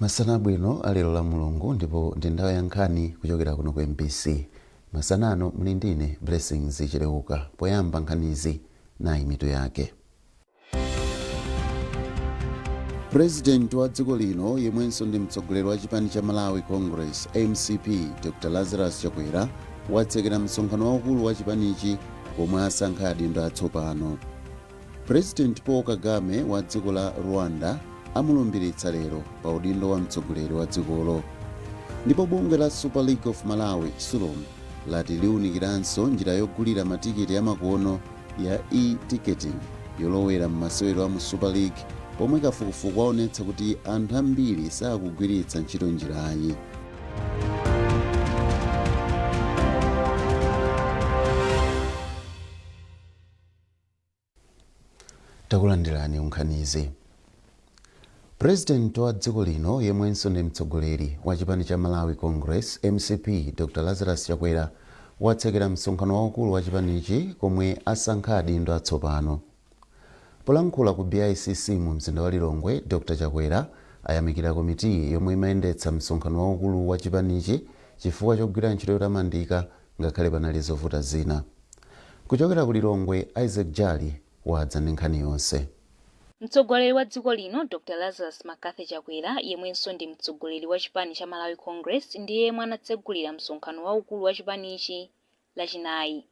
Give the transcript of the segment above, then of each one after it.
Masana bwino alero la Mulungu ndipo ndi nthawi ya nkhani kuchokera kuno ku MBC. Masanano muli ndine Blessings Chileuka. Poyamba nkhanizi nayi mitu yake. President wa dziko lino yemwenso ndi mtsogoleri wa chipani cha Malawi Congress MCP Dr. Lazarus Chakwera watsekera msonkhano waukulu wa chipanichi pomwe asankha adindo atsopano. President Paul Kagame wa dziko la Rwanda amulumbiritsa lero pa udindo wa mtsogoleri wa dzikolo. Ndipo bungwe la Super League of Malawi SULOM lati liwunikiranso njira yogulira matiketi ya makono ya e-ticketing yolowera m'masewero a mu Super League, pomwe kafukufuku waonetsa kuti anthu ambiri sakugwiritsa ntchito njirayi. Takulandirani unkhanizi. President wa dziko lino yemwenso ndi mtsogoleri wa chipani cha Malawi Congress MCP Dr. Lazarus Chakwera watsekera msonkhano waukulu wa chipanichi komwe asankha adindo atsopano. Polankhula ku BICC mu mzinda wa Lilongwe, Dr. Chakwera ayamikira komiti yomwe imayendetsa msonkhano waukulu wa chipanichi chifukwa chogwira ntchito yotamandika ngakhale panali zovuta zina. Kuchokera ku Lilongwe, Isaac Jali wadza ndi nkhani yonse. Mtsogoleri wa dziko lino Dr. Lazarus Makathi Chakwera yemwenso ndi mtsogoleri wa chipani cha Malawi Congress ndiye yemwe anatsegulira msonkhano waukulu wa chipanichi lachinayi.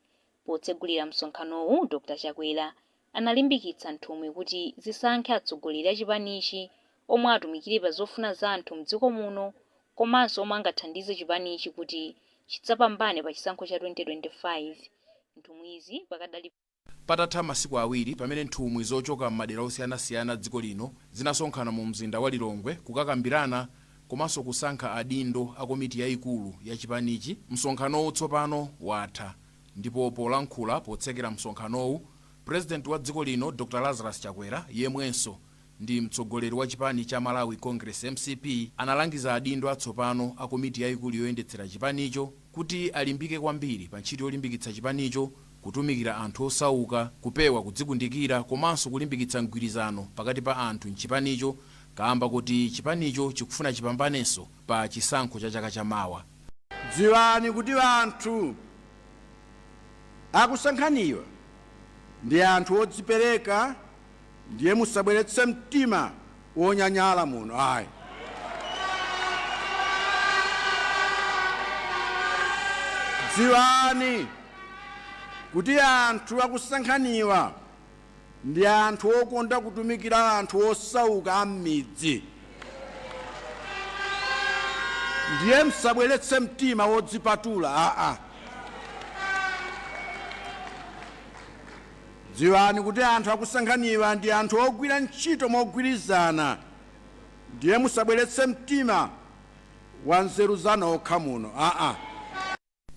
Potsegulira msonkhanowu, Dr. Chakwera analimbikitsa nthumwi kuti zisankhe atsogoleri a chipanichi omwe atumikire pa zofuna za anthu mdziko muno komanso omwe angathandize chipanichi kuti chidzapambane pa chisankho cha 2025. Nthumwizi pakadali patatha masiku awiri pamene nthumwi zochoka m'madera osiyanasiyana dziko lino zinasonkhana mu mzinda wa Lilongwe kukakambirana komanso kusankha adindo a komiti yayikulu ya chipanichi. Msonkhanowu tsopano watha, ndipo polankhula potsekera msonkhanowu, President wa dziko lino Dr. Lazarus Chakwera yemwenso ndi mtsogoleri wa chipani cha Malawi Congress MCP analangiza adindo atsopano a komiti yayikulu yoyendetsera chipanicho kuti alimbike kwambiri pa ntchito yolimbikitsa chipanicho, kutumikira anthu osauka, kupewa kudzikundikira komanso kulimbikitsa mgwirizano pakati pa anthu m'chipanicho, kamba kuti chipanicho chikufuna chipambanenso pa chisankho cha chaka chamawa. Dziwani kuti anthu akusankhaniwa ndi anthu odzipereka, ndiye musabweretse mtima wonyanyala muno ayi. Dziwani kuti anthu akusankhaniwa ndi anthu okonda kutumikira anthu osauka am'midzi, ndiye musabweretse mtima wodzipatula. Dziwani kuti anthu akusankhaniwa ndi anthu ogwira ntchito mogwirizana, ndiye musabweretse mtima wa nzeru zanu okha muno.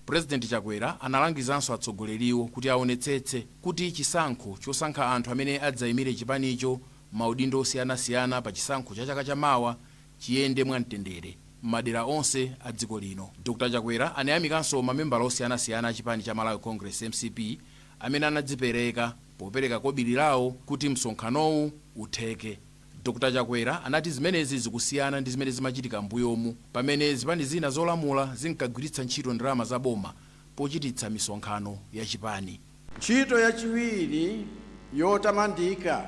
President Chakwera analangizanso atsogoleriwo kuti aonetsetse kuti chisankho chosankha anthu amene adzayimire chipanicho maudindo osiyanasiyana pa chisankho cha chaka chamawa chiyende mwamtendere m'madera onse a dziko lino. Dr. Chakwera anayamikanso mamembala osiyanasiyana a chipani cha Malawi Congress MCP amene anadzipereka popereka kobiri lawo kuti msonkhanowu utheke. Dr. Chakwera anati zimenezi zikusiyana ndi zimene zimachitika m'mbuyomu pamene zipani zina zolamula zinkagwiritsa ntchito ndalama za boma pochititsa misonkhano ya chipani. Ntchito yachiwiri yotamandika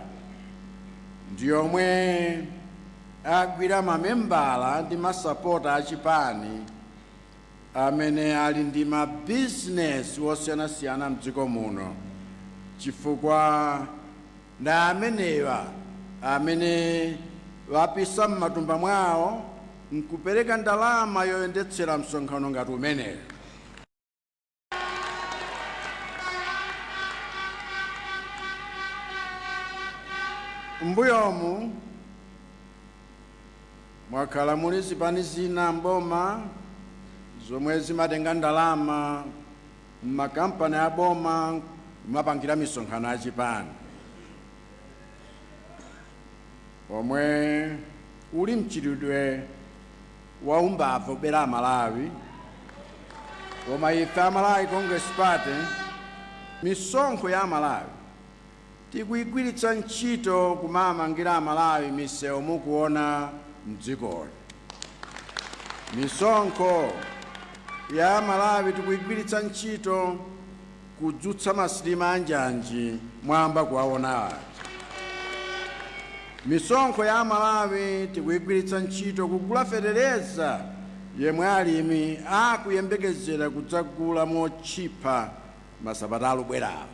ndi yomwe agwira mamembala ndi masapota a chipani amene ali ndi mabizinesi osiyanasiyana mdziko muno, chifukwa na amenewa amene wapisa m'matumba mwawo nkupereka ndalama yoyendetsera msonkhano ngati umeneyo. M'mbuyomu mwakhala muli zipani zina mboma zomwe zimatenga ndalama m'makampani a boma kumapangira misonkhano ya chipani, omwe uli mchitidwe wa umbava ubera Malawi, koma ife a Malawi Congress Party misonkho ya Malawi tikuyigwiritsa ntchito kumamangira Malawi misewu mukuona mdzikoli. misonkho ya Malawi tikuyigwiritsa ntchito kudzutsa masitima anjanji mwamba kuwaona aja. Misonkho ya Malawi tikuyigwiritsa ntchito kugula fetereza yemwe alimi akuyembekezera kudzagula motchipa masabata alubwerawo.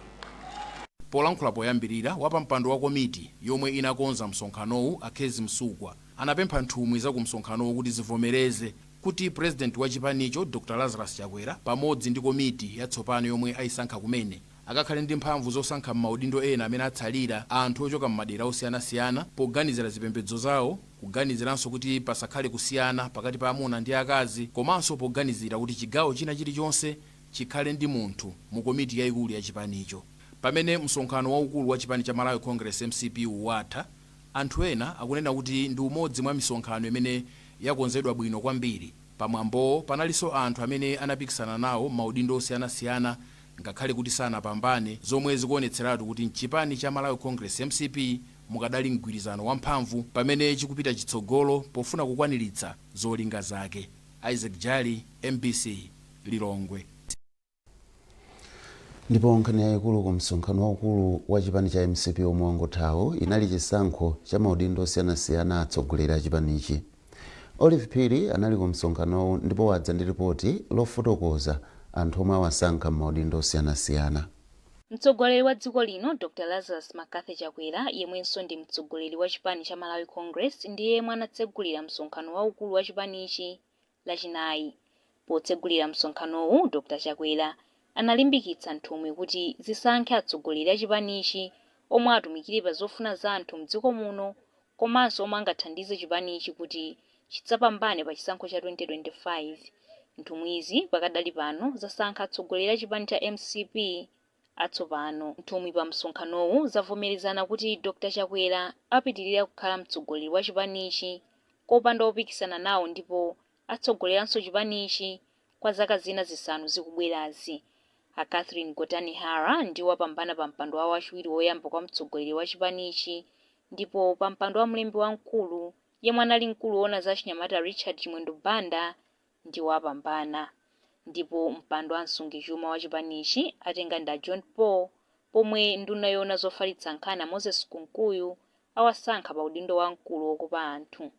Polankhula poyambirira wapampando wa komiti yomwe inakonza msonkhanowu Akhezi Msugwa anapempha nthumwi za ku msonkhanowu kuti zivomereze kuti President wa chipanicho Dr. Lazarus Chakwera pamodzi ndi komiti yatsopano yomwe ayisankha kumene akakhale ndi mphamvu zosankha m'maudindo ena amene atsalira anthu ochoka m'madera osiyanasiyana poganizira zipembedzo zawo, kuganiziranso kuti pasakhale kusiyana pakati pa amuna ndi akazi, komanso poganizira kuti chigawo china chilichonse chikhale ndi munthu mu komiti yayikulu ya chipanicho. Pamene msonkhano waukulu wa chipani cha Malawi Congress MCP watha, anthu ena akunena kuti ndi umodzi mwa misonkhano imene yakonzedwa bwino kwambiri. Pamwambo panalinso anthu amene anapikisana nawo maudindo osiyanasiyana ngakhale kuti sanapambane, zomwe zikuonetseratu kuti mchipani cha Malawi Congress MCP mukadali mgwirizano wamphamvu pamene chikupita chitsogolo pofuna kukwaniritsa zolinga zake. Isaac Jali, MBC, Lilongwe. Ndipo nkhani yayikulu ku msonkhano waukulu wa chipani cha MCP omwe wangothawo inali chisankho cha maudindo osiyanasiyana atsogoleri a chipanichi. Olive Phiri anali ku msonkhanowu ndipo wadza ndi ripoti lofotokoza anthu omwe awasankha m'maudindo osiyanasiyana. Mtsogoleri wa dziko lino Dr. Lazarus Makathe Chakwera yemwenso ndi mtsogoleri wa chipani cha Malawi Congress ndiye yemwe anatsegulira msonkhano waukulu wa chipanichi lachinayi. Potsegulira msonkhanowu Dr. Chakwera analimbikitsa nthumwi kuti zisankhe atsogoleri a chipanichi omwe atumikire pa zofuna za anthu mdziko muno komanso omwe angathandize chipanichi kuti chidzapambane pa chisankho cha 2025. Nthumwizi pakadali pano zasankha atsogoleri a chipani cha MCP atsopano. Nthumwi pa msonkhanowu zavomerezana kuti Dr. Chakwera apitirira kukhala mtsogoleri wa chipanichi kopanda opikisana nawo ndipo atsogoleranso chipanichi kwa zaka zina zisanu zikubwerazi. A Catherine Gotani Hara ndiwo apambana pa mpando wawo wachiwiri woyamba kwa mtsogoleri wa chipanichi, ndipo pa mpando wa mlembi wamkulu yemwe anali mkulu woona za chinyamata Richard Chimwendo Banda ndiwo apambana. Ndipo mpando wa msungichuma wa chipanichi atenga nda John Paul, pomwe nduna yoona zofalitsa nkhani Moses Kunkuyu awasankha pa udindo wamkulu wokopa anthu.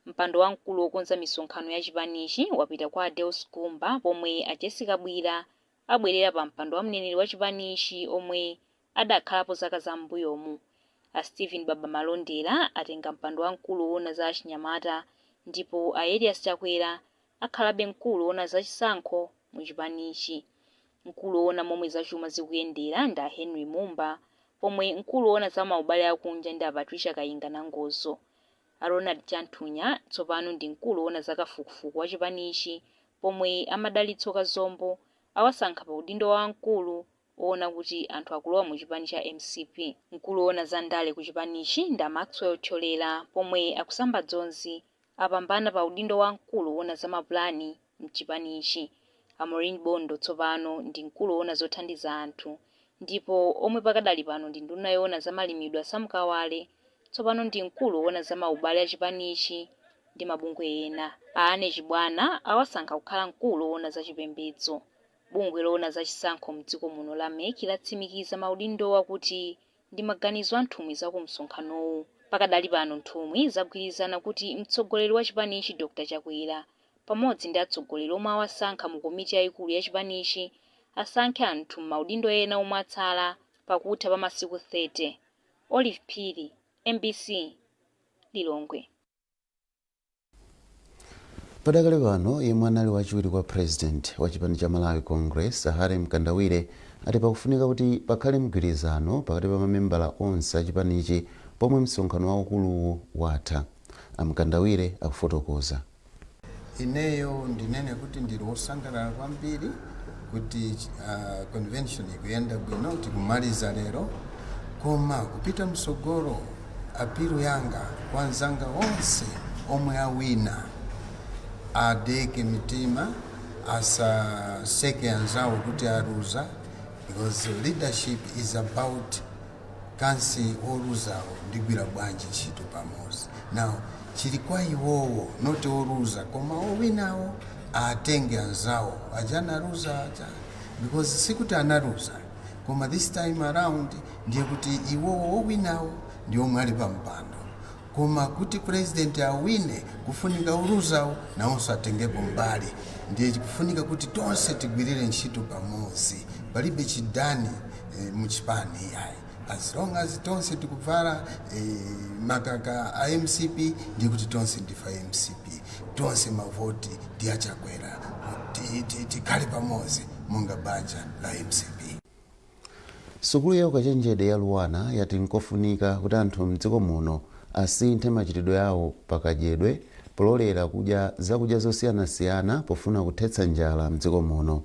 Mpando wamkulu wokonza misonkhano ya chipanichi wapita kwa Adeus Kumba, pomwe a Jessica Bwira abwerera pa mpando wa mneneri wa chipanichi omwe adakhalapo zaka zambuyomu. A Stephen Baba Malondera atenga mpando wamkulu woona za chinyamata, ndipo a Elias Chakwera akhalabe mkulu woona za chisankho mu chipanichi. Mkulu woona momwe za chuma zikuyendera nda Henry Mumba, pomwe mkulu woona za maubale akunja ndi a Patricia Kayinga Nangozo. A Ronald Chanthunya tsopano ndi mkulu woona za kafukufuku wa chipanichi, pomwe amadalitso Kazombo awasankha pa udindo wamkulu woona kuti anthu akulowa mu chipani cha MCP. Mkulu woona za ndale ku chipanichi nda Maxwell Cholela, pomwe akusamba dzonzi apambana pa udindo wamkulu woona za mapulani mchipanichi. A Maureen Bondo tsopano ndi mkulu woona zothandiza anthu, ndipo omwe pakadali pano ndi nduna yoona za malimidwe Samkawale tsopano ndi mkulu woona za maubale a chipanichi ndi mabungwe ena. A Ane Chibwana awasankha kukhala mkulu woona za chipembedzo. Bungwe loona za chisankho mdziko muno la MEC latsimikiza maudindo wakuti ndi maganizo a nthumwi za ku msonkhanowu. Pakadali pano nthumwi zagwirizana kuti mtsogoleri wa chipanichi Dr. Chakwera pamodzi ndi atsogoleri omwe awasankha mu komiti yayikulu ya chipanichi asankhe anthu m'maudindo ena omwe atsala pakutha pa masiku 30. Olive Phiri, MBC, Lilongwe. Padakale pano yemwe anali wachiwiri kwa president wa chipani cha Malawi Congress Hare Mkandawire ati pakufunika kuti pakhale mgwirizano pakati pa mamembala onse a chipanichi pomwe msonkhano waukuluwu watha. Amkandawire akufotokoza. Ineyo ndinene kuti ndiri wosangalala kwambiri kuti convention ikuyenda bwino tikumaliza lero, koma kupita msogolo apiro yanga kwa nzanga onse omwe awina adeke mitima asaseke anzawo kuti aluza, because leadership is about kansi oluzawo ndigwira bwanji ntchito pamodzi. Now chili kwa iwowo not oruza koma owinawo atenge anzawo ajana ruza aja because sikuti anaruza koma this time around ndiye kuti iwowo owinawo ndiwo mwali pampando koma kuti president awine kufunika uruzawo nawonso atengepo mbali ndiye kufunika kuti tonse tigwirire ntchito pamodzi palibe chidani muchipani yayi as long as tonse tikubvala makaka a MCP ndiye kuti tonse ndifa MCP tonse mavoti ndi achakwera tikhale pamodzi monga banja la MCP. Sukulu ya ukachenjede ya Luwana yati nkofunika kuti anthu mdziko muno asinthe machitidwe yawo pakadyedwe pololera kudya zakudya zosiyanasiyana pofuna kuthetsa njala mdziko muno.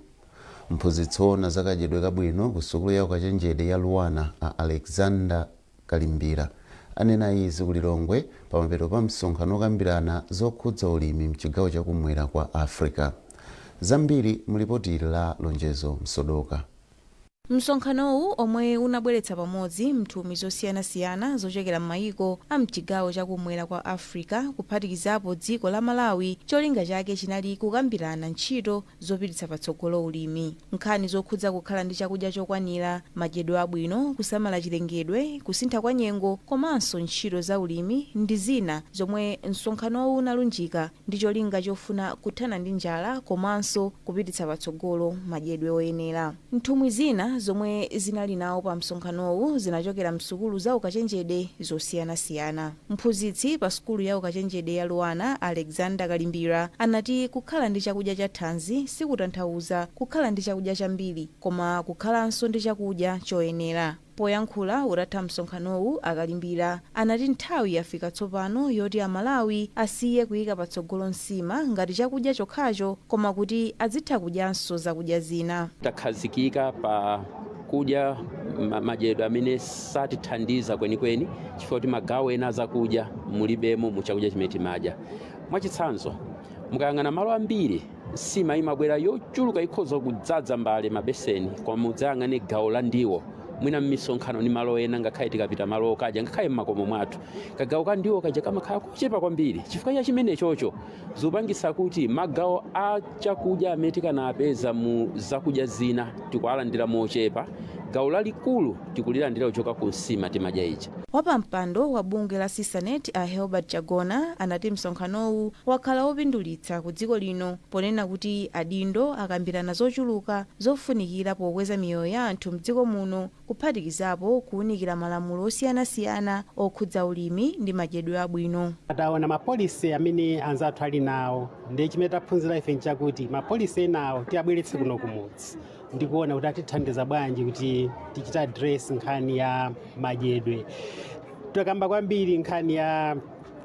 Mphunzitsi wa zakadyedwe kabwino ku sukulu ya ukachenjede ya Luwana a Alexander Kalimbira anena izi ku Lilongwe pamapeto pa msonkhano okambirana zokhudza ulimi mchigawo chakumwera kwa Africa. Zambiri mulipoti la Lonjezo Msodoka. Msonkhanowu omwe unabweretsa pamodzi mthumwi zosiyanasiyana zochokera m'mayiko a mchigawo chakumwera kwa Africa kuphatikizapo dziko la Malawi, cholinga chake chinali kukambirana ntchito zopititsa patsogolo ulimi, nkhani zokhudza kukhala ndi chakudya chokwanira, madyedwe abwino, kusamala chilengedwe, kusintha kwa nyengo komanso ntchito za ulimi ndi zina zomwe msonkhanowu unalunjika ndi cholinga chofuna kuthana ndi njala komanso kupititsa patsogolo madyedwe oyenera. Nthumwi zina zomwe zinali nawo pa msonkhanowu zinachokera msukulu za ukachenjede zosiyanasiyana. Mphunzitsi pa sukulu ya ukachenjede ya Luwana Alexander Kalimbira anati kukhala ndi chakudya cha thanzi sikutanthauza kukhala ndi chakudya chambiri koma kukhalanso ndi chakudya choyenera. Poyankhula utatha msonkhanowu Akalimbira anati nthawi yafika tsopano yoti Amalawi asiye kuyika patsogolo nsima ngati chakudya chokhacho koma kuti azitha kudyanso zakudya zina. Takhazikika pa kudya madyedwe amene satithandiza kwenikweni chifukwa kuti magawo ena zakudya mulibemo mu chakudya chimene timadya. Mwachitsanzo mukayang'ana malo ambiri nsima imabwera yochuluka ikhoza kudzaza mbale mabeseni koma mudzayang'ane gawo la ndiwo mwina m'misonkhano ni malo ena ngakhale tikapita malo okadya ngakhale m'makomo mwathu kagawo ka ndiwo kaja kamakhala kuchepa kwambiri chifukwa cha chimene chocho zopangisa kuti magawo a chakudya amene tikanapeza mu zakudya zina tikuwalandira mochepa, gawo lalikulu tikulilandira kuchoka ku nsima timadya ija. Wapampando wa bungwe la Sisanet a Helbert Chagona anati msonkhanowu wakhala wopindulitsa ku dziko lino ponena kuti adindo akambirana zochuluka zofunikira pokweza miyoyo ya anthu mdziko muno kuphatikizapo kuwunikira malamulo osiyanasiyana okhudza ulimi ndi madyedwe abwino. Ataona mapolisi amene anzathu ali nawo ndi chimene taphunzira ife nchakuti mapolisi enawo tiyabweretse kuno kumudzi ndikuona kuti atithandiza bwanji kuti tichita address nkhani ya madyedwe. Tukamba kwambiri nkhani ya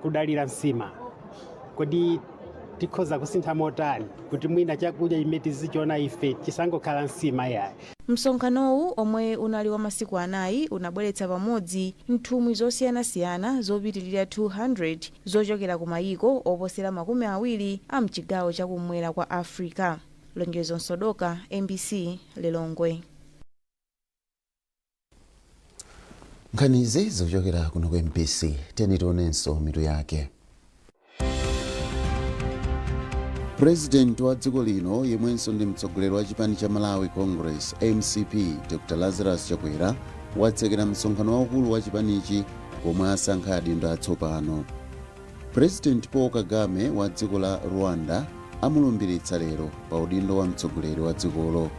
kudalira nsima kodi tikhoza kusintha motani kuti mwina chakudya chimene tizichiona ife chisangokhala nsima yayi. Msonkhanowu omwe unali wa masiku anayi unabweretsa pamodzi nthumwi zosiyanasiyana zopitirira 200 zochokera ku mayiko oposera 20 a mchigawo chakumwera kwa Africa. Lonjezo Msodoka, MBC, Lilongwe. Nkhanizi zochokera kuno ku MBC tione mitu yake. President wa dziko lino yemwenso ndi mtsogoleri wa chipani cha Malawi Congress MCP Dr. Lazarus Chakwera watsekera msonkhano waukulu wa chipanichi komwe asankha adindo atsopano. President Paul Kagame wa dziko la Rwanda amulumbiritsa lero pa udindo wa mtsogoleri wa dzikolo.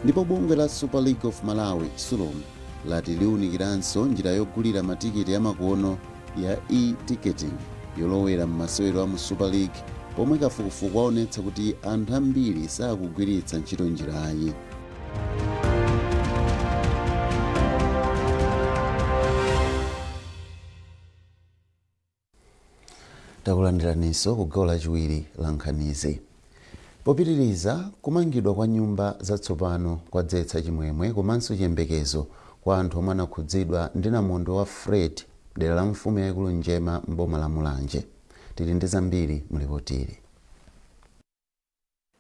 Ndipo bungwe la Super League of Malawi SULOM lati liwunikiranso njira yogulira matikiti amakono ya e-ticketing yolowera m'masewero a mu Super League pomwe kafukufuku waonetsa kuti anthu ambiri sakugwiritsa ntchito njirayi. Takulandiraninso ku gawo lachiwiri la nkhanizi. Popitiriza kumangidwa kwa nyumba zatsopano kwadzetsa chimwemwe komanso chiyembekezo kwa anthu omwe anakhudzidwa ndi namondwe wa Fred dera la mfumu yaikulu Njema mboma la Mulanje. Tili ndi zambiri mulipotiri.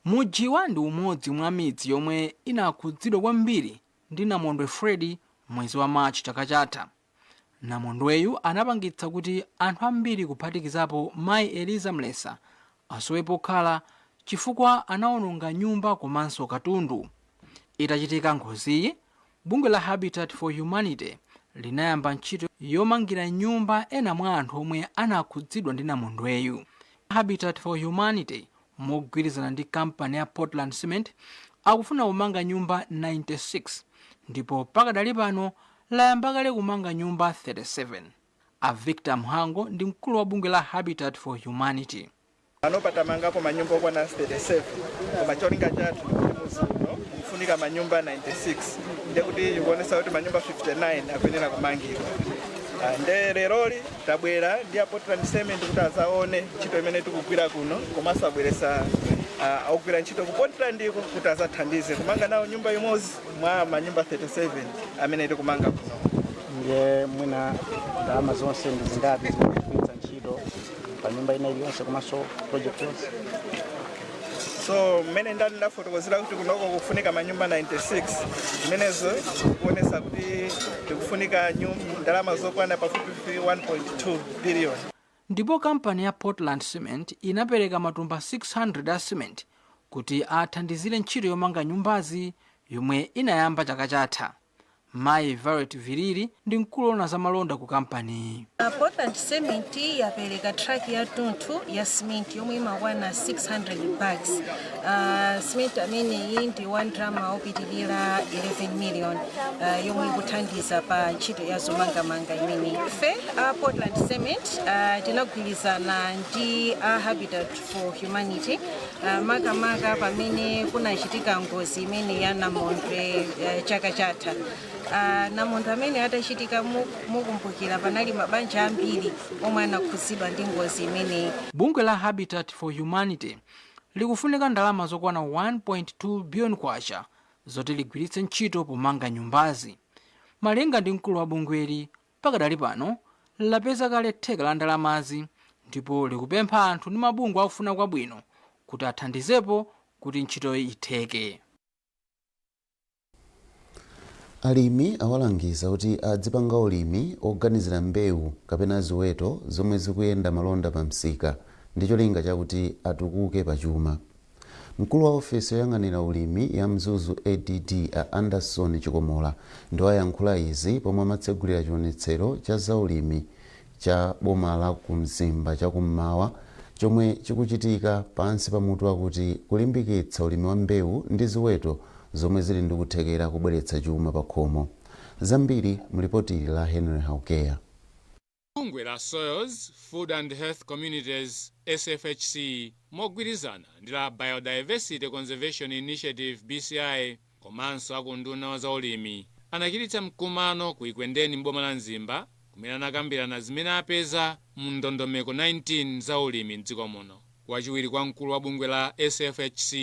Mujiwa ndi umodzi mwa midzi yomwe inakhudzidwa kwambiri ndi namondwe Fred mwezi wa Machi chaka chatha. namondweyu anapangitsa kuti anthu ambiri kuphatikizapo mayi Eliza Mlesa asowepo kukhala chifukwa anawononga nyumba komanso katundu. Itachitika ngoziyi, bungwe la Habitat for Humanity linayamba ntchito yomangira nyumba ena mwa anthu omwe anakhudzidwa ndi namondweyu. Habitat for Humanity mogwirizana ndi kampani ya Portland Cement akufuna kumanga nyumba 96 ndipo pakadali pano layamba kale kumanga nyumba 37. A Victor Mhango ndi mkulu wa bungwe la Habitat for Humanity. Patamangapo manyumba okwana 37 koma cholinga chathu muzuno kufunika manyumba 96 ndekuti ikuonesa kuti manyumba 59 akuyenera kumangidwa. Nde leroli tabwera ndi a Portland Cement kuti azaone ntchito imene tikugwira kuno komanso abweresa akugwira ntchito ku Portland kuti azathandize kumanga nawo nyumba imodzi mwa manyumba 37 amene tikumanga kuno. Ndiye mwina ndalama zonse ndi zingati zikugwiritsa ntchito pa nyumba ina iliyonse komanso project yonse? So mmene ndani ndafotokozera kuti kunoko kufunika manyumba 96 zimenezo kuonesa kuti tikufunika ndalama zokwana pafupifupi 1.2 billion. Ndipo kampani ya Portland Cement inapereka matumba 600 a cement kuti athandizire ntchito yomanga nyumbazi yomwe inayamba chaka chatha. Mai Violet Viriri ndi mkulu wa zamalonda ku kampani. Portland Cement yapereka truck ya tuntu ya cement yomwe imakwana 600 bags. Cement amene ndi 1 drama opitilira 11 million yomwe ikuthandiza pa ntchito ya zomangamanga imene. Fe Portland Cement tinagwirizana ndi Habitat for Humanity makamaka pamene kunachitika ngozi imene ya namondwe chaka chatha. Namondwe amene atachitika mukumbukira panali mabanja ambiri omwe anakhudzidwa ndi ngozi imene. Bungwe la Habitat for Humanity likufunika ndalama zokwana 1.2 billion kwacha zoti ligwiritse ntchito pomanga nyumbazi. Malinga ndi mkulu wa bungweli, pakadali pano lapeza kale theka la ndalamazi ndipo likupempha anthu ndi mabungwe akufuna kwabwino kuti athandizepo kuti ntchito itheke. Alimi awalangiza kuti adzipanga ulimi oganizira mbewu kapena ziweto zomwe zikuyenda malonda pa msika ndi cholinga chakuti atukuke pachuma. Mkulu wa ofesi yoyang'anira ulimi ya Mzuzu ADD Anderson Chikomola ndi wayankhula izi pomwe amatsegulira chionetsero cha zaulimi cha boma la kumzimba chakummawa chomwe chikuchitika pansi pa mutu wakuti kulimbikitsa ulimi wa mbewu ndi ziweto zomwe zili ndi kuthekera kubweretsa chuma pa khomo. Zambiri mlipoti la Henry Haukeya. Bungwe la Soils, Food and Health Communities SFHC mogwirizana ndi la Biodiversity Conservation Initiative BCI komanso akunduna wa zaulimi anachititsa mkumano ku Ikwendeni m'boma la Mzimba kumene anakambirana zimene apeza mu ndondomeko 19 zaulimi m'dziko muno. Wachiwiri kwa mkulu wa bungwe la SFHC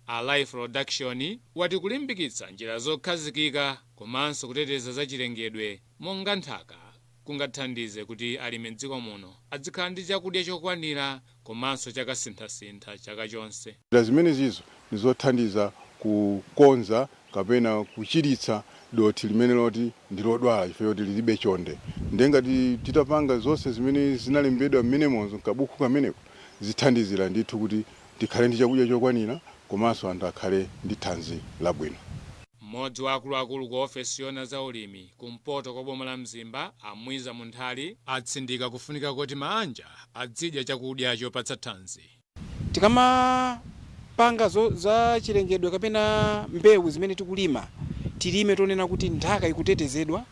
a Life Production wati kulimbikitsa njira zokhazikika komanso kuteteza zachilengedwe monga nthaka kungathandize kuti alimi m'dziko muno adzikhala ndi chakudya chokwanira komanso chakasinthasintha chaka chonse. Zimene zizo nizothandiza kukonza kapena kuchiritsa doti limene loti ndilodwala chifukwa kuti lilibe chonde. Ndengati titapanga zonse zimene zinalembedwa mmenemonso kabuku kameneko zithandizira ndithu kuti tikhale ndi chakudya chokwanira komanso anthu akhale ndi thanzi labwino. Mmodzi wa akuluakulu ku ofesi yona za ulimi kumpoto kwa boma la Mzimba Amwiza Munthali atsindika kufunika kuti maanja adzidya chakudya chopatsa thanzi. Tikamapanga za chilengedwe kapena mbewu zimene tikulima tilime tonena kuti nthaka ikutetezedwa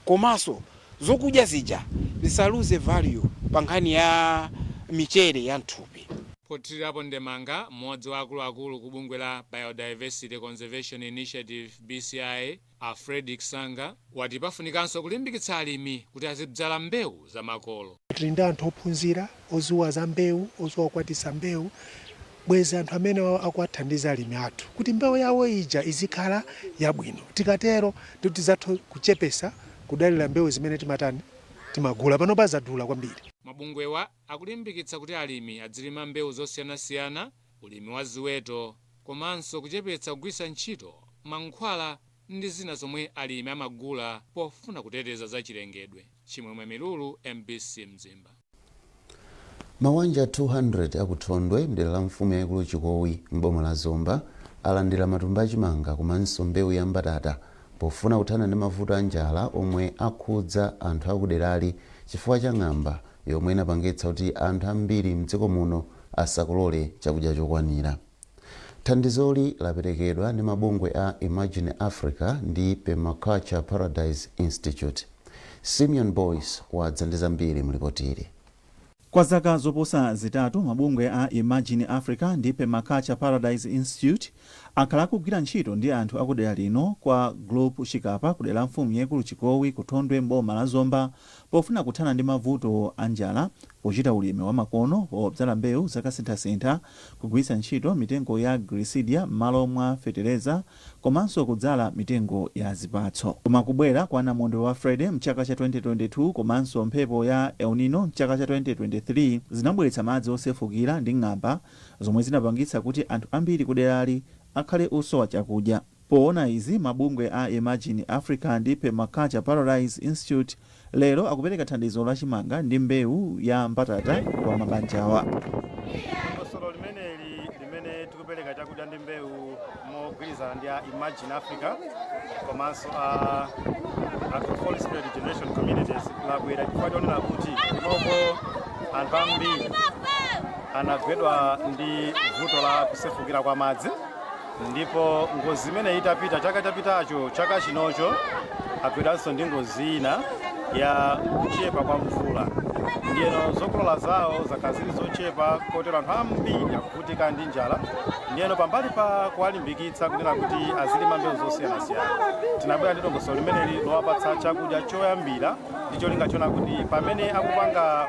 komanso zokudya zija zisaluze value pa nkhani ya michere ya nthupi. Pothirirapo ndemanga mmodzi wa akuluakulu ku bungwe la Biodiversity Conservation Initiative BCI a Fredrick Sanga wati pafunikanso kulimbikitsa alimi kuti azidzala mbewu za makolo. Tili ndi anthu ophunzira ozuwa za mbewu ozuwa kukwatisa mbewu bwezi anthu amene akuwathandiza alimi athu kuti mbewu yawo ija izikhala yabwino. Tikatero ndikuti zathu kuchepesa kudalira mbewu zimene timagula pano bazadula kwambiri. Mabungwewa akulimbikitsa kuti alimi adzilima mbewu zosiyanasiyana, ulimi wa ziweto komanso kuchepetsa kugwiritsa ntchito mankhwala ndi zina zomwe alimi amagula pofuna kuteteza za chilengedwe. Chimwemwe Milulu, MBC Mzimba. Mawanja 200 akuthondwe mdera la mfumu yaikulu Chikowi m'boma la Zomba alandira matumba achimanga komanso mbewu ya mbatata pofuna kuthana ndi mavuto a njala omwe akhudza anthu akuderali chifukwa cha ng'amba yomwe inapangitsa kuti anthu ambiri mdziko muno asakolole chakudya chokwanira. Thandizoli laperekedwa ndi mabungwe a Imagine Africa ndi Permaculture Paradise Institute. Simeon Boyce wadza ndi zambiri mlipotili. Kwa zaka zoposa zitatu mabungwe a Imagine Africa ndi Permaculture Paradise Institute akhala kugwira ntchito ndi anthu akudera lino kwa Group Chikapa kudera la mfumu yaikulu Chikowi kuthondwe m'boma la Zomba pofuna kuthana ndi mavuto a njala pochita ulimi wa makono podzala mbewu zakasinthasintha kugwiritsa ntchito mitengo ya glisidia m'malo mwa fetereza komanso kudzala mitengo ya zipatso. Koma kubwera kwa namondwe wa Friday mchaka cha 2022 komanso mphepo ya El Nino mchaka cha 2023 zinabweretsa madzi osefukira ndi ng'amba zomwe zinapangitsa kuti anthu ambiri kuderali akhale osowa chakudya. Poona izi mabungwe a Imagine Africa ndi Permaculture Paradise Institute lero akupereka thandizo la chimanga ndi mbewu ya mbatata kwa mabanjawa. Solo limene tikupereka chakudya ndi mbewu mogwirizana ndi Imagine Africa komanso a Holy Spirit Generation Communities labwera chifukwa chonena kuti ndipo anthu ambiri anagwedwa ndi vuto la kusefukira kwa madzi, ndipo ngozi imene itapita chaka chapitacho chaka chinocho agwedanso ndi ngozi ina ya kuchepa kwa mvula. Ndiyeno zokolola zawo zakazili zochepa kotero anthu ambiri akuvutika ndi njala. Ndiyeno pambali pa kuwalimbikitsa kunena kuti azilima mbewu zosiyanasiyana, tinabwera ndi dongosolo limene lowapatsa chakudya choyambira ndi cholinga chona kuti pamene akupanga